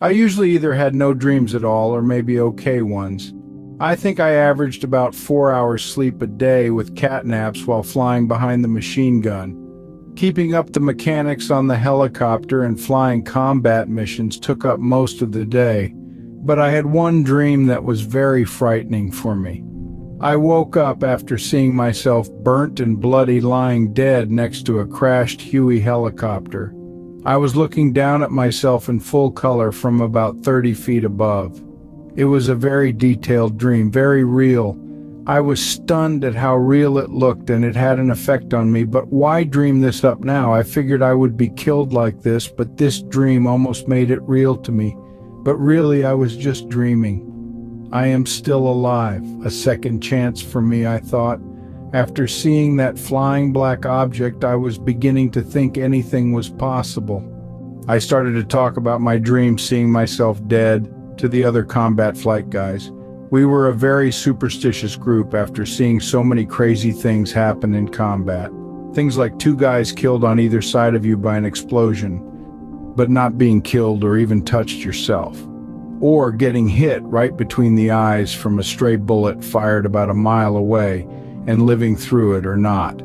I usually either had no dreams at all or maybe okay ones. I think I averaged about 4 hours sleep a day with cat naps while flying behind the machine gun. Keeping up the mechanics on the helicopter and flying combat missions took up most of the day, but I had one dream that was very frightening for me. I woke up after seeing myself burnt and bloody lying dead next to a crashed Huey helicopter. I was looking down at myself in full color from about 30 feet above. It was a very detailed dream, very real. I was stunned at how real it looked, and it had an effect on me, but why dream this up now? I figured I would be killed like this, but this dream almost made it real to me. But really, I was just dreaming. I am still alive. A second chance for me, I thought. After seeing that flying black object, I was beginning to think anything was possible. I started to talk about my dream seeing myself dead to the other combat flight guys. We were a very superstitious group after seeing so many crazy things happen in combat. Things like 2 guys killed on either side of you by an explosion, but not being killed or even touched yourself. Or getting hit right between the eyes from a stray bullet fired about a mile away and living through it or not.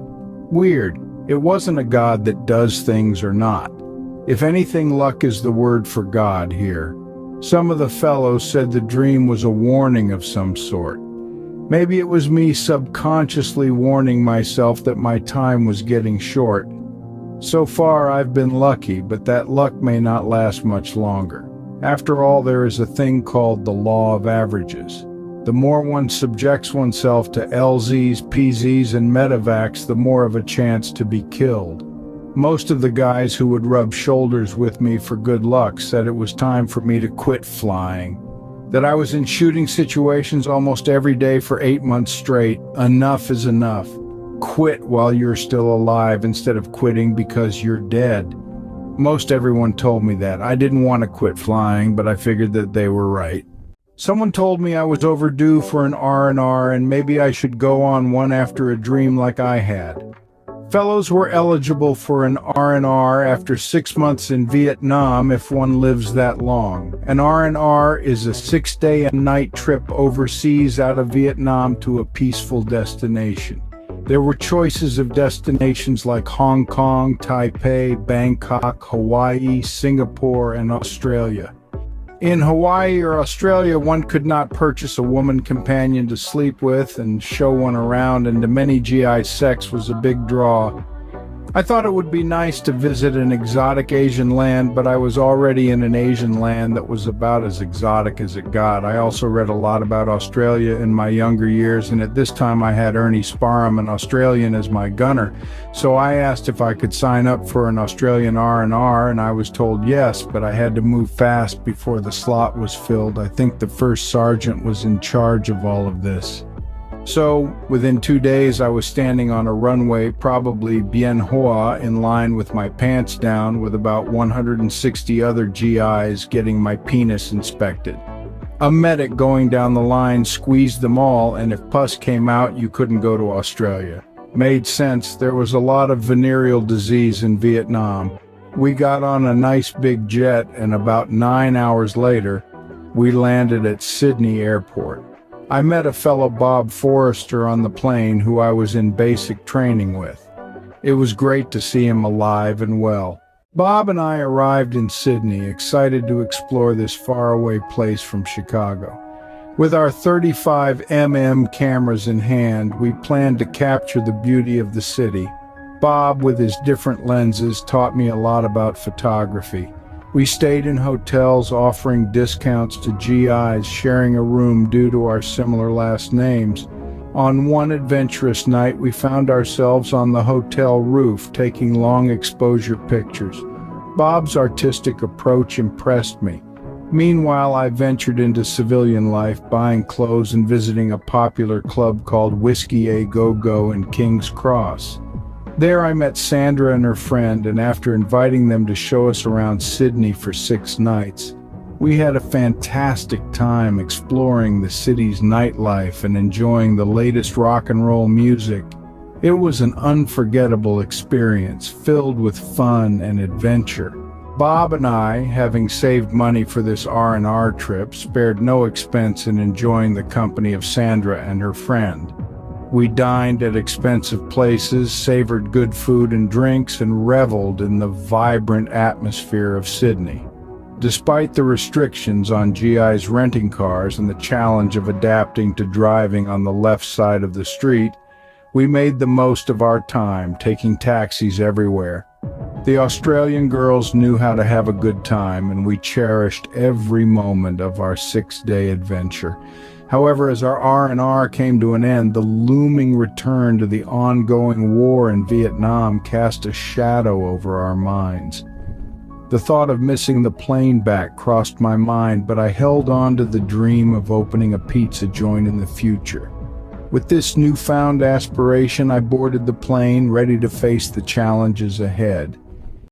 Weird. It wasn't a God that does things or not. If anything, luck is the word for God here. Some of the fellows said the dream was a warning of some sort. Maybe it was me subconsciously warning myself that my time was getting short. So far I've been lucky, but that luck may not last much longer. After all, there is a thing called the law of averages. The more one subjects oneself to LZs, PZs, and medevacs, the more of a chance to be killed. Most of the guys who would rub shoulders with me for good luck said it was time for me to quit flying. That I was in shooting situations almost every day for 8 months straight. Enough is enough. Quit while you're still alive instead of quitting because you're dead. Most everyone told me that. I didn't want to quit flying, but I figured that they were right. Someone told me I was overdue for an R&R and maybe I should go on one after a dream like I had. Fellows were eligible for an R&R after 6 months in Vietnam if one lives that long. An R&R is a 6-day and night trip overseas out of Vietnam to a peaceful destination. There were choices of destinations like Hong Kong, Taipei, Bangkok, Hawaii, Singapore, and Australia. In Hawaii or Australia, one could not purchase a woman companion to sleep with and show one around, and to many GI sex was a big draw. I thought it would be nice to visit an exotic Asian land, but I was already in an Asian land that was about as exotic as it got. I also read a lot about Australia in my younger years, and at this time I had Ernie Sparham, an Australian, as my gunner. So I asked if I could sign up for an Australian R&R, and I was told yes, but I had to move fast before the slot was filled. I think the first sergeant was in charge of all of this. So, within 2 days I was standing on a runway, probably Bien Hoa, in line with my pants down with about 160 other GIs getting my penis inspected. A medic going down the line squeezed them all, and if pus came out, you couldn't go to Australia. Made sense. There was a lot of venereal disease in Vietnam. We got on a nice big jet, and about 9 hours later, we landed at Sydney Airport. I met a fellow Bob Forrester on the plane who I was in basic training with. It was great to see him alive and well. Bob and I arrived in Sydney, excited to explore this faraway place from Chicago. With our 35mm cameras in hand, we planned to capture the beauty of the city. Bob, with his different lenses, taught me a lot about photography. We stayed in hotels offering discounts to GIs sharing a room due to our similar last names. On one adventurous night, we found ourselves on the hotel roof taking long exposure pictures. Bob's artistic approach impressed me. Meanwhile, I ventured into civilian life, buying clothes and visiting a popular club called Whiskey A Go-Go in King's Cross. There I met Sandra and her friend, and after inviting them to show us around Sydney for 6 nights, we had a fantastic time exploring the city's nightlife and enjoying the latest rock and roll music. It was an unforgettable experience filled with fun and adventure. Bob and I, having saved money for this R&R trip, spared no expense in enjoying the company of Sandra and her friend. We dined at expensive places, savored good food and drinks, and reveled in the vibrant atmosphere of Sydney. Despite the restrictions on GI's renting cars and the challenge of adapting to driving on the left side of the street, we made the most of our time, taking taxis everywhere. The Australian girls knew how to have a good time, and we cherished every moment of our 6-day adventure. However, as our R&R came to an end, the looming return to the ongoing war in Vietnam cast a shadow over our minds. The thought of missing the plane back crossed my mind, but I held on to the dream of opening a pizza joint in the future. With this newfound aspiration, I boarded the plane, ready to face the challenges ahead.